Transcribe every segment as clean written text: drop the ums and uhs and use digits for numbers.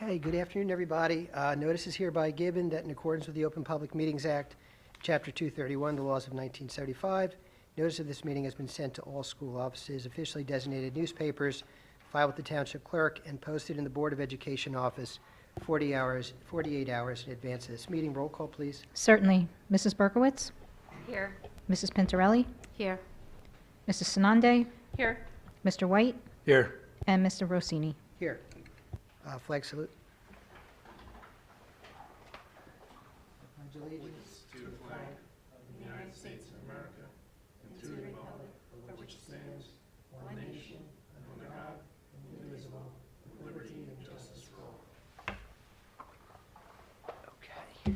Okay, good afternoon, everybody. Notice is hereby given that in accordance with the Open Public Meetings Act, Chapter 231, the laws of 1975, notice of this meeting has been sent to all school offices, officially designated newspapers, filed with the Township Clerk, and posted in the Board of Education office 48 hours in advance of this meeting. Roll call, please. Certainly. Mrs. Berkowitz? Here. Mrs. Pintarelli? Here. Mrs. Sanande? Here. Mr. White? Here. And Mr. Rossini. Here. Flag salute. Pledge allegiance To the flag of the United States of America and to the republic for which it stands, one nation, under God, indivisible, with liberty and justice for all. Okay.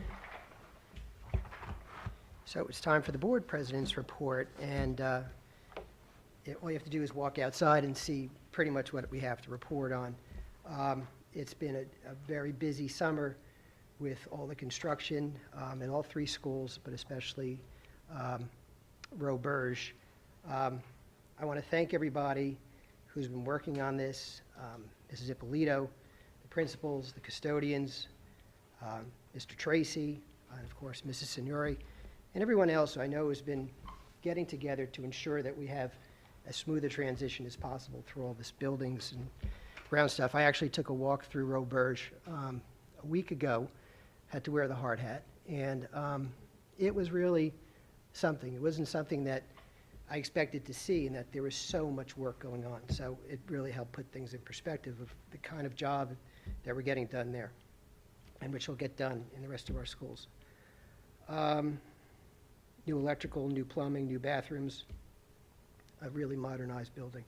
So it's time for the board president's report, and all you have to do is walk outside and see pretty much what we have to report on. It's been a very busy summer with all the construction in all three schools, but especially Roberge. I want to thank everybody who's been working on this, Mrs. Ippolito, the principals, the custodians, Mr. Tracy, and of course Mrs. Signori, and everyone else who I know has been getting together to ensure that we have as smooth a transition as possible through all this buildings and ground stuff. I actually took a walk through Roberge a week ago, had to wear the hard hat, and it was really something. It wasn't something that I expected to see, and that there was so much work going on. So it really helped put things in perspective of the kind of job that we're getting done there, and which will get done in the rest of our schools. New electrical, new plumbing, new bathrooms, a really modernized building.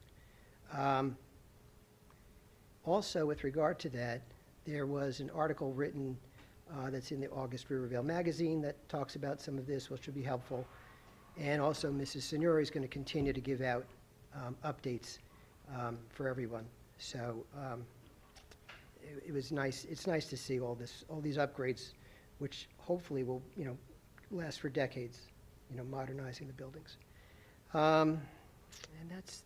Also, with regard to that, there was an article written that's in the August Rivervale magazine that talks about some of this, which will be helpful. And also, Mrs. Signori is going to continue to give out updates for everyone. So it was nice. It's nice to see all these upgrades, which hopefully will, last for decades. Modernizing the buildings. And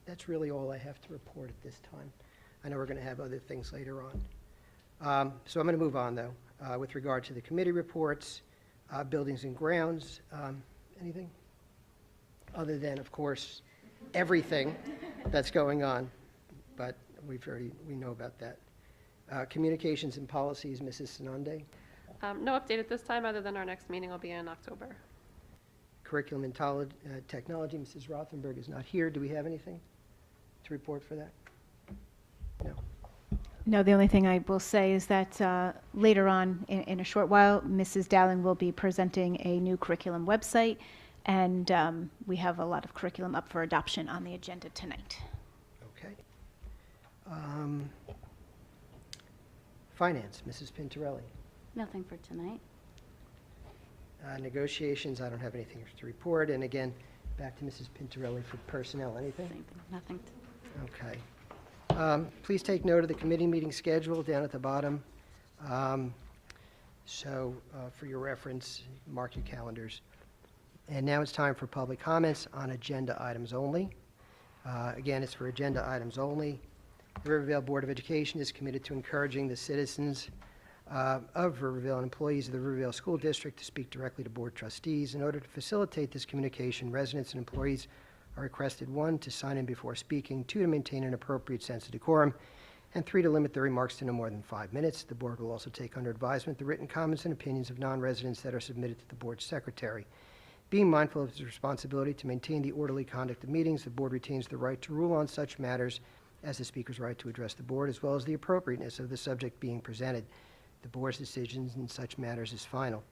that's really all I have to report at this time. I know we're going to have other things later on. So I'm going to move on, though, with regard to the committee reports, buildings and grounds. Anything? Other than, of course, everything that's going on, but we know about that. Communications and policies, Mrs. Sanande. No update at this time, other than our next meeting will be in October. Curriculum and technology, Mrs. Rothenberg is not here. Do we have anything to report for that? No. No, the only thing I will say is that later on in a short while, Mrs. Dowling will be presenting a new curriculum website, and we have a lot of curriculum up for adoption on the agenda tonight. Okay. Finance, Mrs. Pintarelli. Nothing for tonight. Negotiations, I don't have anything to report. And again, back to Mrs. Pintarelli for personnel. Anything? Same thing. Nothing. Okay. Please take note of the committee meeting schedule down at the bottom. So for your reference, mark your calendars. And now it's time for public comments on agenda items only. Again, it's for agenda items only. The Rivervale Board of Education is committed to encouraging the citizens of Rivervale and employees of the Rivervale School District to speak directly to board trustees. In order to facilitate this communication, residents and employees are requested, 1, to sign in before speaking, 2, to maintain an appropriate sense of decorum, and 3, to limit their remarks to no more than 5 minutes. The board will also take under advisement the written comments and opinions of non-residents that are submitted to the board's secretary. Being mindful of its responsibility to maintain the orderly conduct of meetings, the board retains the right to rule on such matters as the speaker's right to address the board, as well as the appropriateness of the subject being presented. The board's decisions in such matters is final.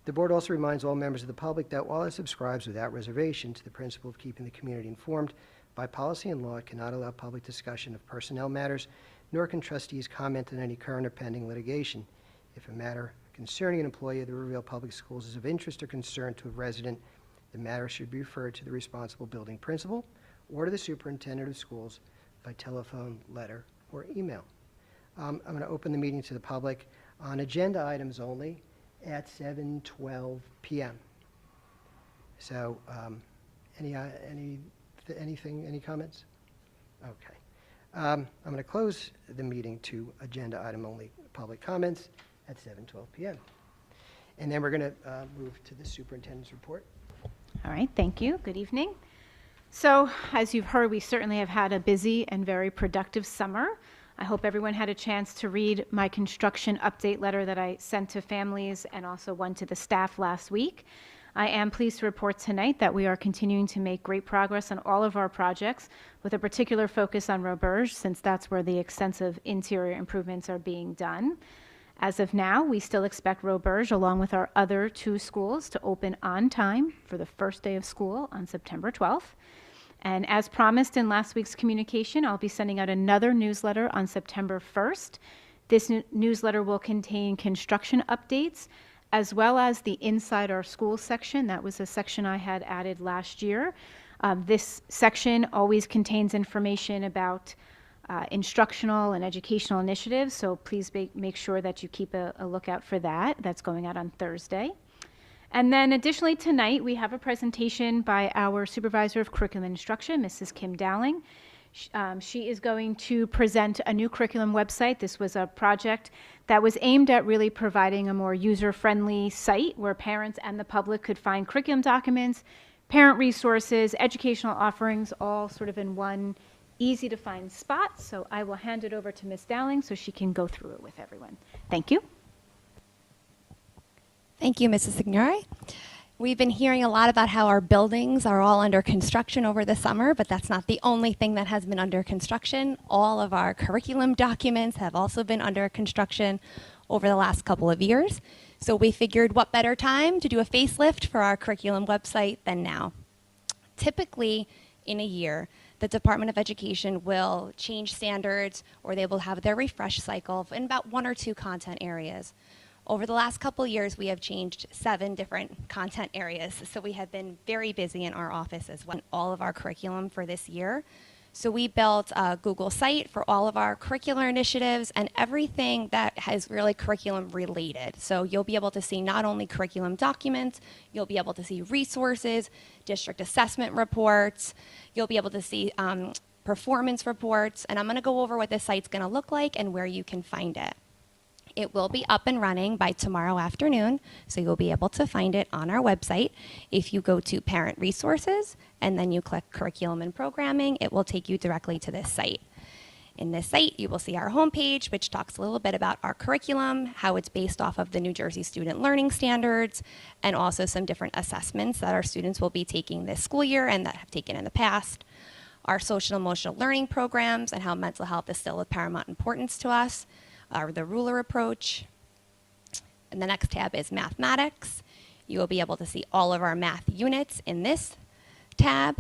The board also reminds all members of the public that while it subscribes without reservation to the principle of keeping the community informed, by policy and law it cannot allow public discussion of personnel matters, nor can trustees comment on any current or pending litigation. If a matter concerning an employee of the Rivervale Public Schools is of interest or concern to a resident, the matter should be referred to the responsible building principal or to the superintendent of schools by telephone, letter, or email. I'm going to open the meeting to the public on agenda items only at 7:12 p.m. So, any comments? Okay. I'm going to close the meeting to agenda item only public comments at 7:12 p.m. And then we're going to move to the superintendent's report. All right, thank you. Good evening. So, as you've heard, we certainly have had a busy and very productive summer. I hope everyone had a chance to read my construction update letter that I sent to families and also one to the staff last week. I am pleased to report tonight that we are continuing to make great progress on all of our projects, with a particular focus on Roberge, since that's where the extensive interior improvements are being done. As of now, we still expect Roberge, along with our other 2 schools, to open on time for the first day of school on September 12th. And as promised in last week's communication, I'll be sending out another newsletter on September 1st. This newsletter will contain construction updates, as well as the Inside Our School section. That was a section I had added last year. This section always contains information about instructional and educational initiatives, so please make sure that you keep a lookout for that. That's going out on Thursday. And then additionally tonight, we have a presentation by our Supervisor of Curriculum Instruction, Mrs. Kim Dowling. She is going to present a new curriculum website. This was a project that was aimed at really providing a more user-friendly site where parents and the public could find curriculum documents, parent resources, educational offerings, all sort of in one easy-to-find spot. So I will hand it over to Ms. Dowling so she can go through it with everyone. Thank you. Thank you, Mrs. Signore. We've been hearing a lot about how our buildings are all under construction over the summer, but that's not the only thing that has been under construction. All of our curriculum documents have also been under construction over the last couple of years. So we figured what better time to do a facelift for our curriculum website than now. Typically, in a year, the Department of Education will change standards, or they will have their refresh cycle in about 1 or 2 content areas. Over the last couple of years, we have changed 7 different content areas. So we have been very busy in our office as well, all of our curriculum for this year. So we built a Google site for all of our curricular initiatives and everything that has really curriculum related. So you'll be able to see not only curriculum documents, you'll be able to see resources, district assessment reports, you'll be able to see performance reports, and I'm going to go over what this site's going to look like and where you can find it. It will be up and running by tomorrow afternoon, so you'll be able to find it on our website. If you go to Parent Resources and then you click Curriculum and Programming, it will take you directly to this site. In this site, you will see our homepage, which talks a little bit about our curriculum, how it's based off of the New Jersey Student Learning Standards, and also some different assessments that our students will be taking this school year and that have taken in the past. Our social and emotional learning programs and how mental health is still of paramount importance to us. The ruler approach. And the next tab is mathematics. You will be able to see all of our math units in this tab.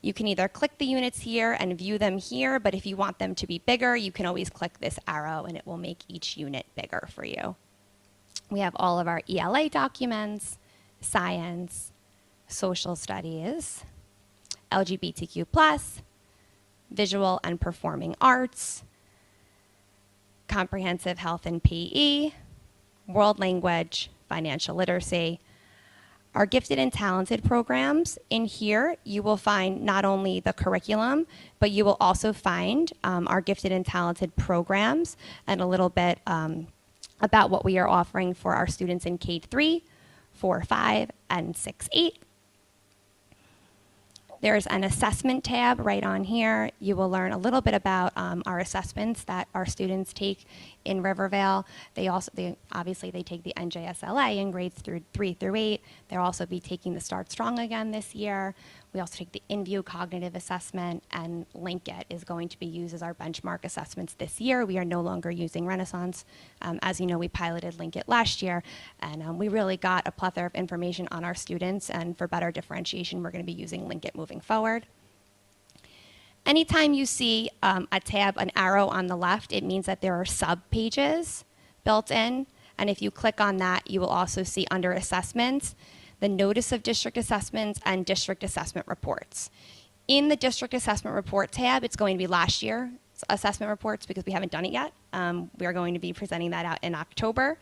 You can either click the units here and view them here, but if you want them to be bigger, you can always click this arrow and it will make each unit bigger for you. We have all of our ELA documents, science, social studies, LGBTQ+, visual and performing arts, comprehensive health and PE, world language, financial literacy. Our gifted and talented programs, in here you will find not only the curriculum, but you will also find our gifted and talented programs and a little bit about what we are offering for our students in K-3, 4-5, and 6-8. There's an assessment tab right on here. You will learn a little bit about our assessments that our students take in Rivervale. They obviously take the NJSLA in grades 3 through 8. They'll also be taking the Start Strong again this year. We also take the InView cognitive assessment, and Linkit is going to be used as our benchmark assessments this year. We are no longer using Renaissance. As you know, we piloted Linkit last year, and we really got a plethora of information on our students, and for better differentiation, we're going to be using Linkit moving forward. Anytime you see a tab, an arrow on the left, it means that there are sub-pages built in, and if you click on that, you will also see under assessments, the notice of district assessments and district assessment reports. In the district assessment report tab, it's going to be last year's assessment reports because we haven't done it yet. We are going to be presenting that out in October,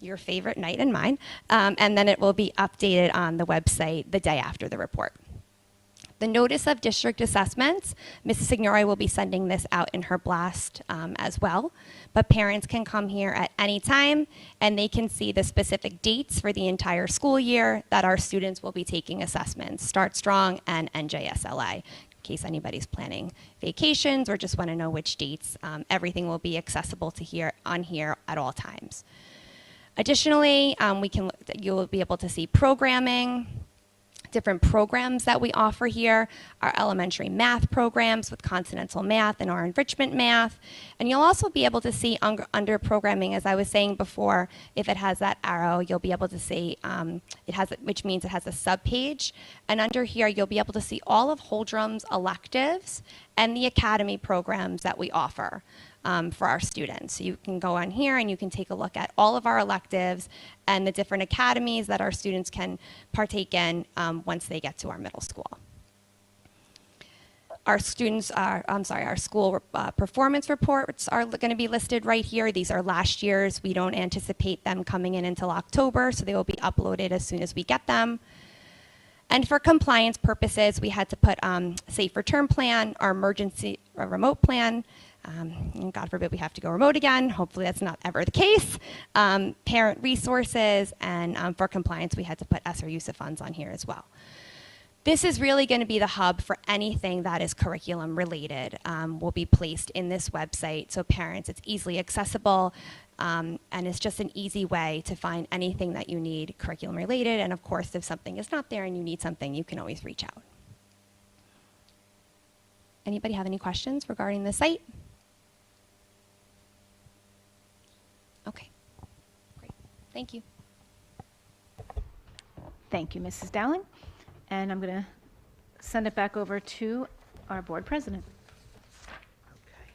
your favorite night and mine, and then it will be updated on the website the day after the report. The notice of district assessments, Mrs. Signori will be sending this out in her blast as well. But parents can come here at any time and they can see the specific dates for the entire school year that our students will be taking assessments, Start Strong and NJSLA. In case anybody's planning vacations or just want to know which dates, everything will be accessible to here at all times. Additionally, you'll be able to see programming, different programs that we offer here, our elementary math programs with continental math and our enrichment math. And you'll also be able to see under programming, as I was saying before, if it has that arrow, you'll be able to see, which means it has a subpage. And under here, you'll be able to see all of Holdrum's electives and the academy programs that we offer for our students. So you can go on here and you can take a look at all of our electives and the different academies that our students can partake in once they get to our middle school. Our school performance reports are going to be listed right here. These are last year's. We don't anticipate them coming in until October, so they will be uploaded as soon as we get them. And for compliance purposes, we had to put safe return plan, our emergency remote plan. God forbid we have to go remote again. Hopefully that's not ever the case. Parent resources, and for compliance, we had to put ESSER use of funds on here as well. This is really going to be the hub for anything that is curriculum related, will be placed in this website. So parents, it's easily accessible, and it's just an easy way to find anything that you need curriculum related. And of course, if something is not there and you need something, you can always reach out. Anybody have any questions regarding the site? Okay, great, thank you. Thank you, Mrs. Dowling. And I'm going to send it back over to our board president. Okay.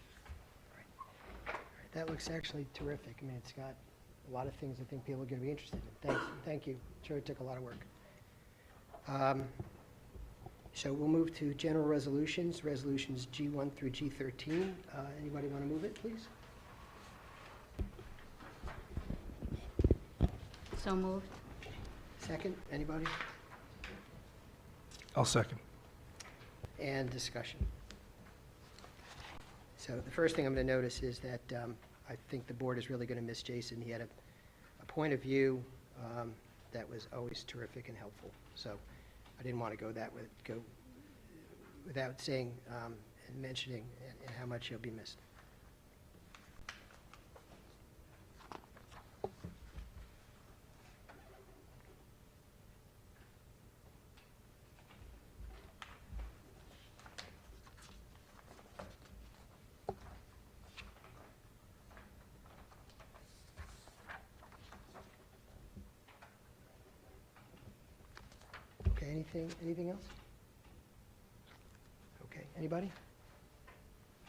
All right. That looks actually terrific. I mean, it's got a lot of things I think people are going to be interested in. Thank you. Sure, it took a lot of work. So we'll move to general resolutions, resolutions G1 through G13. Anybody want to move it, please? So moved. Second, anybody? I'll second. And discussion. So the first thing I'm going to notice is that I think the board is really going to miss Jason. He had a point of view that was always terrific and helpful. So I didn't want to go without saying and mentioning and how much he'll be missed. Okay, anything else? Okay, anybody?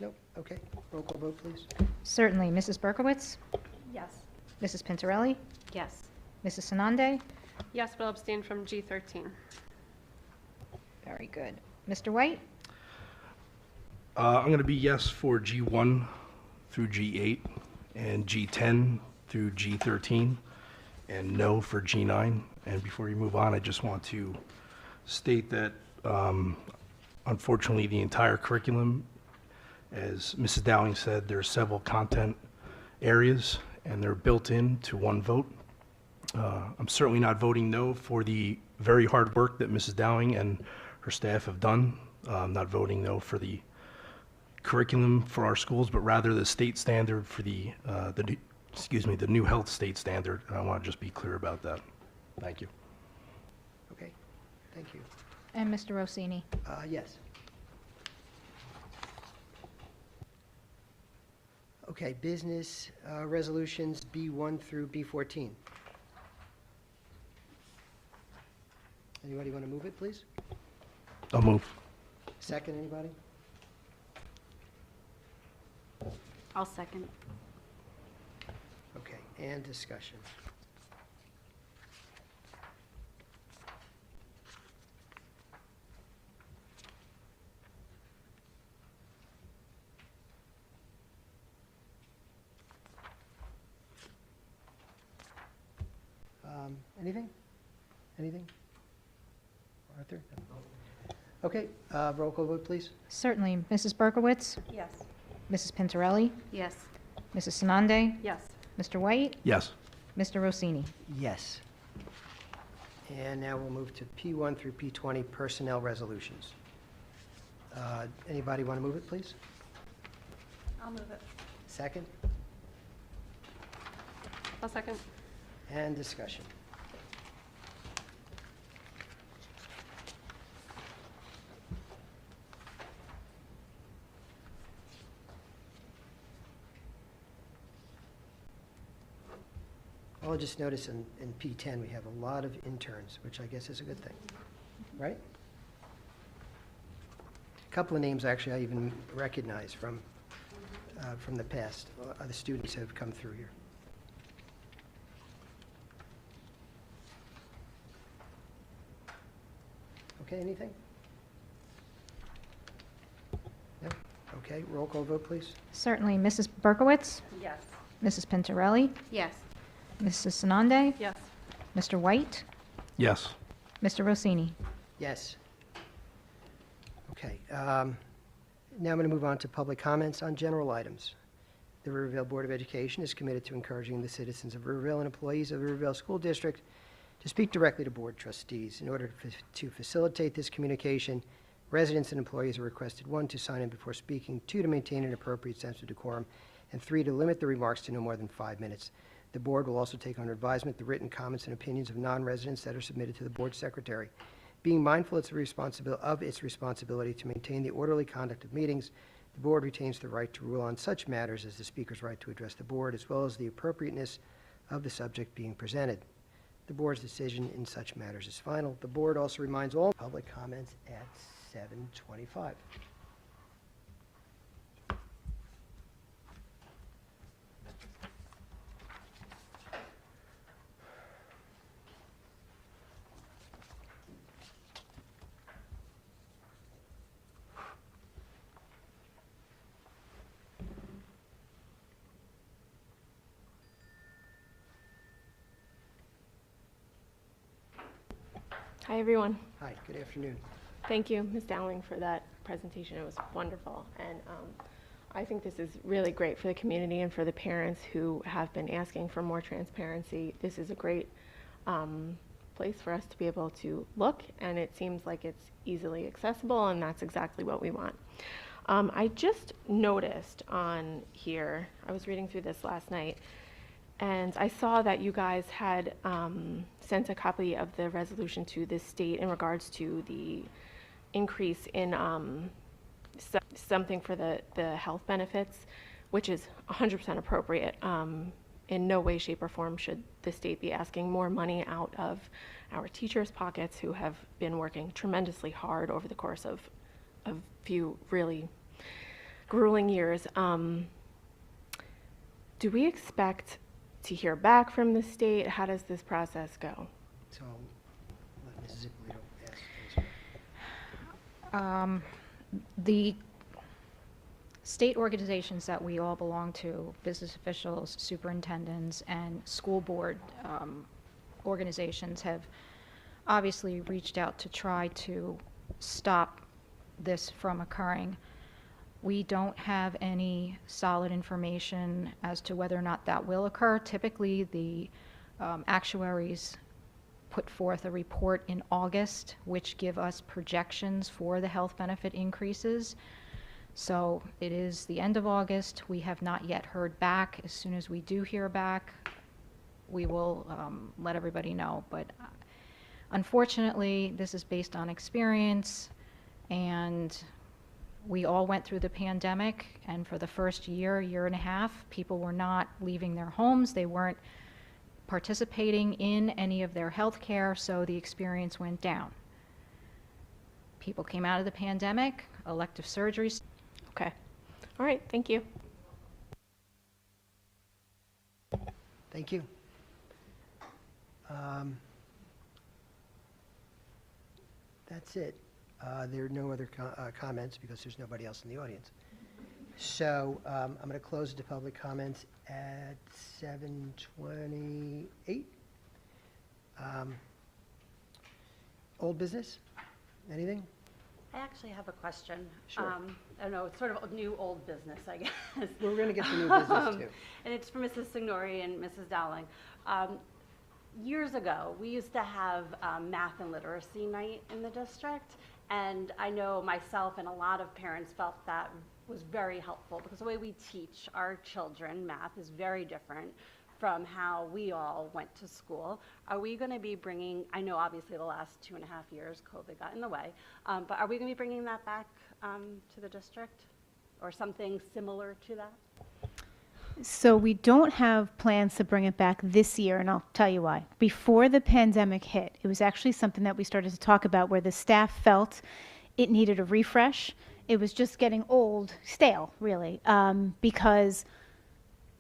Nope, okay. Roll call vote, please. Certainly. Mrs. Berkowitz? Yes. Mrs. Pintarelli? Yes. Mrs. Sanande? Yes, but I'll abstain from G13. Very good. Mr. White? I'm going to be yes for G1 through G8 and G10 through G13 and no for G9. And before you move on, I just want to state that unfortunately the entire curriculum, as Mrs. Dowling said, there are several content areas and they're built into one vote. I'm certainly not voting no for the very hard work that Mrs. Dowling and her staff have done. I'm not voting no for the curriculum for our schools, but rather the state standard for the new health state standard. And I want to just be clear about that. Thank you. Okay, thank you. And Mr. Rossini? Yes. Okay, business resolutions B1 through B14. Anybody want to move it, please? I'll move. Second, anybody? I'll second. Okay, and discussion. Anything? Anything? Arthur? Okay, roll call vote, please. Certainly. Mrs. Berkowitz? Yes. Mrs. Pintarelli? Yes. Mrs. Sanande? Yes. Mr. White? Yes. Mr. Rossini? Yes. And now we'll move to P1 through P20 personnel resolutions. Anybody want to move it, please? I'll move it. Second? I'll second. And discussion. I'll just notice in P10, we have a lot of interns, which I guess is a good thing, right? A couple of names, actually, I even recognize from the past. Other students have come through here. Okay, anything? No? Okay, roll call vote, please. Certainly. Mrs. Berkowitz? Yes. Mrs. Pintarelli? Yes. Mrs. Sanande? Yes. Mr. White? Yes. Mr. Rossini? Yes. Okay, now I'm going to move on to public comments on general items. The Rivervale Board of Education is committed to encouraging the citizens of Rivervale and employees of the Rivervale School District to speak directly to board trustees. In order to facilitate this communication, residents and employees are requested, 1, to sign in before speaking, 2, to maintain an appropriate sense of decorum, and 3, to limit the remarks to no more than 5 minutes. The board will also take under advisement the written comments and opinions of non-residents that are submitted to the board secretary. Being mindful of its responsibility to maintain the orderly conduct of meetings, the board retains the right to rule on such matters as the speaker's right to address the board, as well as the appropriateness of the subject being presented. The board's decision in such matters is final. The board also reminds all public comments at 7:25. Hi, everyone. Hi, good afternoon. Thank you, Ms. Dowling, for that presentation. It was wonderful. And I think this is really great for the community and for the parents who have been asking for more transparency. This is a great place for us to be able to look, and it seems like it's easily accessible, and that's exactly what we want. I just noticed on here, I was reading through this last night, and I saw that you guys had sent a copy of the resolution to the state in regards to the increase in something for the health benefits, which is 100% appropriate. In no way, shape, or form should the state be asking more money out of our teachers' pockets who have been working tremendously hard over the course of a few really grueling years. Do we expect to hear back from the state? How does this process go? So, let Mrs. Ippolito ask, please. The state organizations that we all belong to, business officials, superintendents, and school board organizations have obviously reached out to try to stop this from occurring. We don't have any solid information as to whether or not that will occur. Typically, the actuaries put forth a report in August, which give us projections for the health benefit increases. So it is the end of August. We have not yet heard back. As soon as we do hear back, we will let everybody know. But unfortunately, this is based on experience, and we all went through the pandemic, and for the first year and a half, people were not leaving their homes. They weren't participating in any of their health care, so the experience went down. People came out of the pandemic, elective surgeries. Okay. All right. Thank you. Thank you. That's it. There are no other comments because there's nobody else in the audience. So I'm going to close the public comments at 7:28. Old business? Anything? I actually have a question. Sure. I don't know, it's sort of new old business, I guess. We're going to get to new business, too. And it's for Mrs. Signori and Mrs. Dowling. Years ago, we used to have math and literacy night in the district, and I know myself and a lot of parents felt that was very helpful because the way we teach our children math is very different from how we all went to school. Are we going to be bringing, I know obviously the last 2.5 years COVID got in the way, but are we going to be bringing that back to the district or something similar to that? So we don't have plans to bring it back this year, and I'll tell you why. Before the pandemic hit, it was actually something that we started to talk about where the staff felt it needed a refresh. It was just getting old, stale, really, because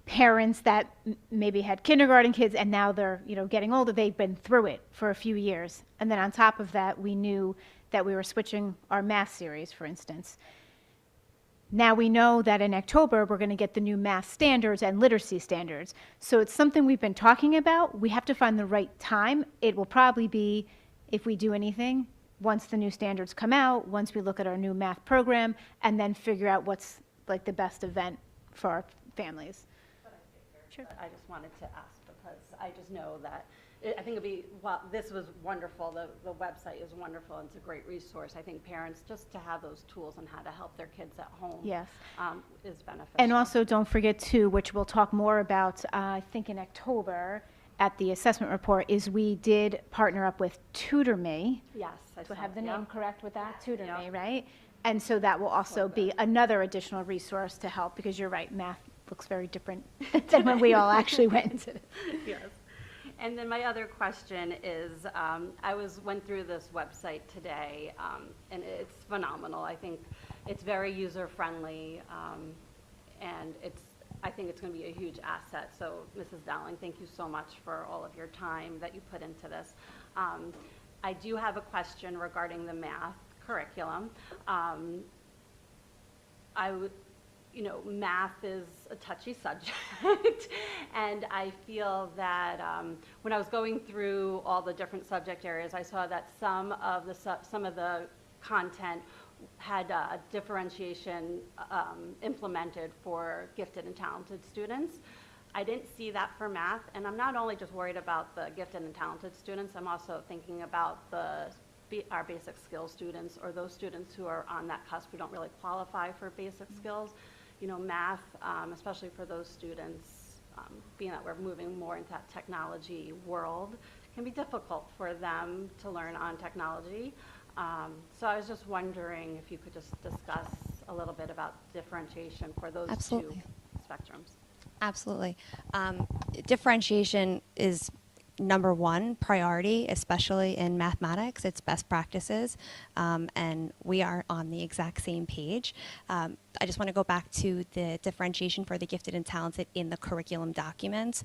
parents that maybe had kindergarten kids and now they're, getting older, they've been through it for a few years. And then on top of that, we knew that we were switching our math series, for instance. Now we know that in October, we're going to get the new math standards and literacy standards. So it's something we've been talking about. We have to find the right time. It will probably be, if we do anything, once the new standards come out, once we look at our new math program, and then figure out what's like the best event for our families. Sure. I just wanted to ask because I just know that I think it'd be, well, this was wonderful. The website is wonderful and it's a great resource. I think parents just to have those tools on how to help their kids at home Yes. Is beneficial. And also don't forget too, which we'll talk more about, I think in October at the assessment report, is we did partner up with Tutor Me. Yes, I Do I saw have the it, name correct with that? Tutor Yep. Me, right? And so that will also be another additional resource to help, because you're right, math looks very different than when we all actually went into it. Yes. And then my other question is, I went through this website today, and it's phenomenal. I think it's very user-friendly, and I think it's going to be a huge asset. So, Mrs. Dowling, thank you so much for all of your time that you put into this. I do have a question regarding the math curriculum. Math is a touchy subject, and I feel that when I was going through all the different subject areas, I saw that some of the content had differentiation implemented for gifted and talented students. I didn't see that for math, and I'm not only just worried about the gifted and talented students, I'm also thinking about our basic skills students, or those students who are on that cusp who don't really qualify for basic skills. Math, especially for those students, being that we're moving more into that technology world, can be difficult for them to learn on technology. So I was just wondering if you could just discuss a little bit about differentiation for those Absolutely. two spectrums. Absolutely. Differentiation is number one priority, especially in mathematics. It's best practices, and we are on the exact same page. I just want to go back to the differentiation for the gifted and talented in the curriculum documents.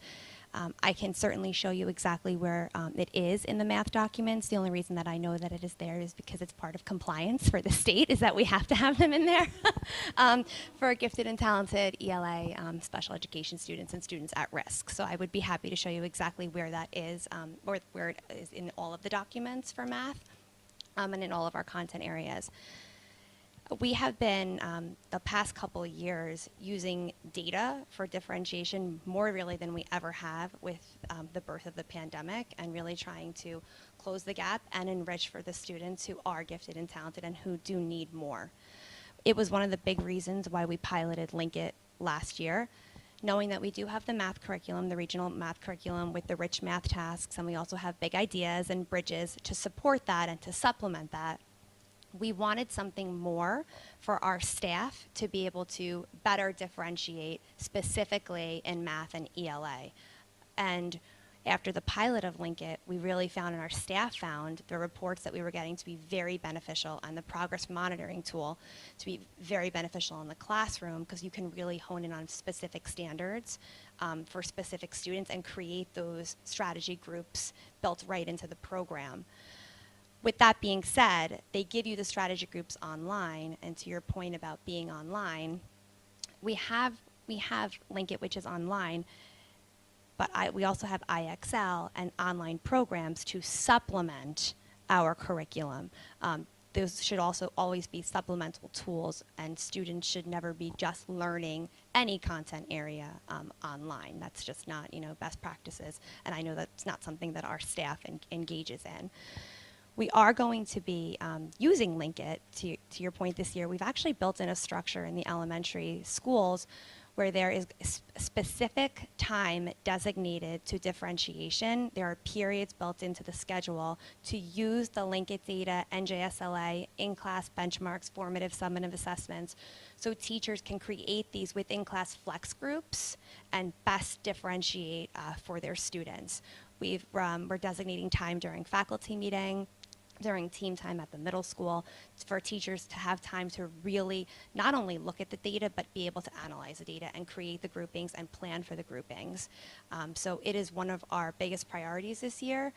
I can certainly show you exactly where it is in the math documents. The only reason that I know that it is there is because it's part of compliance for the state, is that we have to have them in there for gifted and talented ELA special education students and students at risk. So I would be happy to show you exactly where that is, or where it is in all of the documents for math and in all of our content areas. We have been, the past couple of years, using data for differentiation more really than we ever have with the birth of the pandemic, and really trying to close the gap and enrich for the students who are gifted and talented and who do need more. It was one of the big reasons why we piloted Link It last year, knowing that we do have the math curriculum, the regional math curriculum with the rich math tasks, and we also have big ideas and bridges to support that and to supplement that. We wanted something more for our staff to be able to better differentiate specifically in math and ELA. And after the pilot of Link It, we really found, and our staff found, the reports that we were getting to be very beneficial, and the progress monitoring tool to be very beneficial in the classroom, because you can really hone in on specific standards for specific students and create those strategy groups built right into the program. With that being said, they give you the strategy groups online, and to your point about being online, we have Link It, which is online, but we also have IXL and online programs to supplement our curriculum. those should also always be supplemental tools, and students should never be just learning any content area online. That's just not, best practices, and I know that's not something that our staff engages in. We are going to be using Linkit, to your point this year. We've actually built in a structure in the elementary schools where there is specific time designated to differentiation. There are periods built into the schedule to use the Linkit data, NJSLA, in-class benchmarks, formative, summative assessments, so teachers can create these within-class flex groups and best differentiate for their students. We're designating time during faculty meeting, during team time at the middle school, for teachers to have time to really not only look at the data, but be able to analyze the data and create the groupings and plan for the groupings. So it is one of our biggest priorities this year,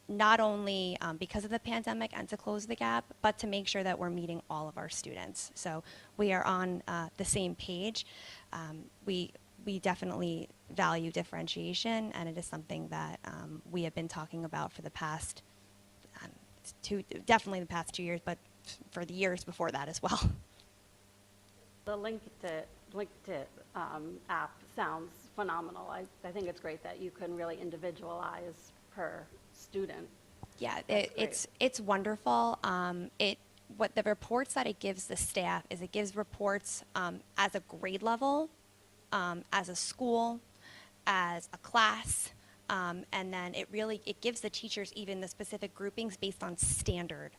not only because of the pandemic and to close the gap, but to make sure that we're meeting all of our students. So we are on the same page. We definitely value differentiation, and it is something that we have been talking about for the past definitely the past 2 years, but for the years before that as well. The LinkedIn app sounds phenomenal. I think it's great that you can really individualize per student. Yeah, That's it's wonderful. What the reports that it gives the staff is it gives reports as a grade level, as a school, as a class. And then it gives the teachers even the specific groupings based on standard,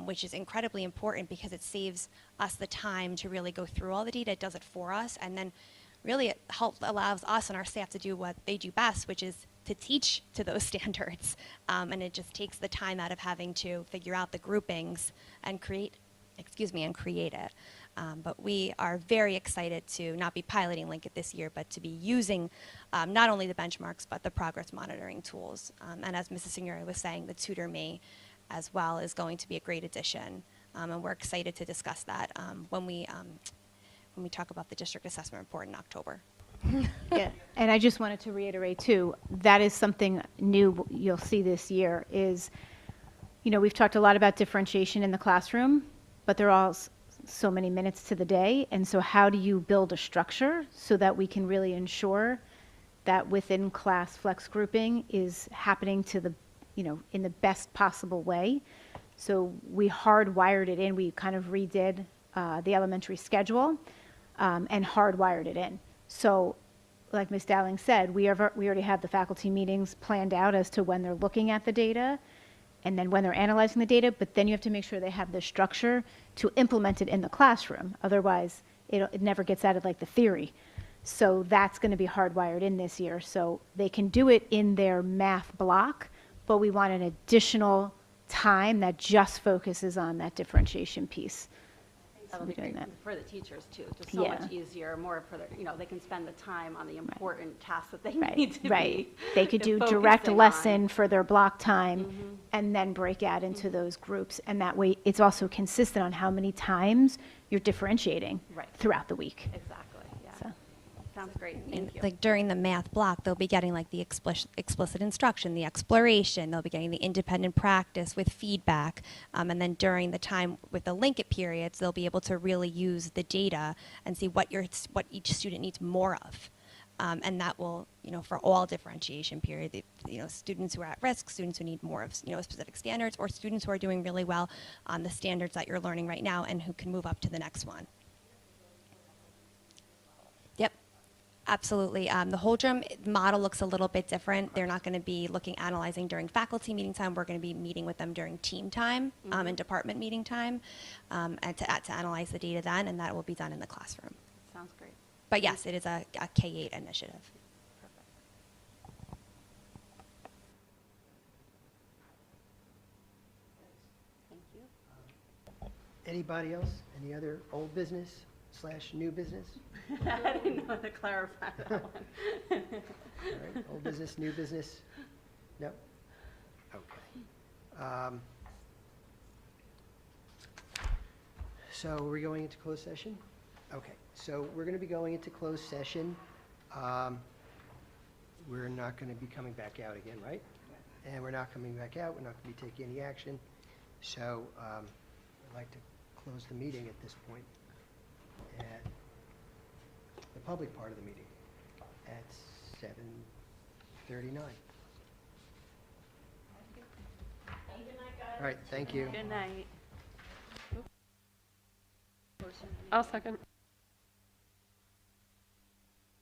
which is incredibly important because it saves us the time to really go through all the data. It does it for us, and then really it allows us and our staff to do what they do best, which is to teach to those standards. And it just takes the time out of having to figure out the groupings and create it. But we are very excited to not be piloting Linkit this year, but to be using not only the benchmarks, but the progress monitoring tools. And as Mrs. Signori was saying, the Tutor Me as well is going to be a great addition. And we're excited to discuss that when we talk about the district assessment report in October. Yeah, and I just wanted to reiterate too, that is something new you'll see this year is, we've talked a lot about differentiation in the classroom, but they're all so many minutes to the day. And so how do you build a structure so that we can really ensure that within class flex grouping is happening to the, in the best possible way? So we hardwired it in. We kind of redid the elementary schedule and hardwired it in. So like Ms. Dowling said, we already have the faculty meetings planned out as to when they're looking at the data and then when they're analyzing the data, but then you have to make sure they have the structure to implement it in the classroom. Otherwise, it never gets out of like the theory. So that's going to be hardwired in this year. So they can do it in their math block, but we want an additional time that just focuses on that differentiation piece. That'll be We're doing great that. for the teachers too, just so Yeah. much easier, more for the, they can spend the time on the important tasks that they Right, need to right. be. They could do direct lesson for their block time and then break out into those groups. And that way, it's also consistent on how many times you're differentiating Right. throughout the week. Exactly, yeah. So. Sounds great, And thank you. like during the math block, they'll be getting like the explicit instruction, the exploration, they'll be getting the independent practice with feedback. And then during the time with the Linkit periods, they'll be able to really use the data and see what each student needs more of. And that will, for all differentiation periods, students who are at risk, students who need more of, specific standards, or students who are doing really well on the standards that you're learning right now and who can move up to the next one. Yep. Absolutely. The Holdrum model looks a little bit different. They're not going to be analyzing during faculty meeting time. We're going to be meeting with them during team time and department meeting time and to analyze the data then, and that will be done in the classroom. Sounds great. But yes, it is a K-8 initiative. Thank you. Anybody else? Any other old business / new business? I didn't know to clarify that one. All right, old business, new business? No? Okay. So we're going into closed session? Okay, so we're going to be going into closed session. We're not going to be coming back out again, right? And we're not coming back out. We're not going to be taking any action. So I'd like to close the meeting at this point, at the public part of the meeting, at 7:39. All right, thank you. Good night. I'll second.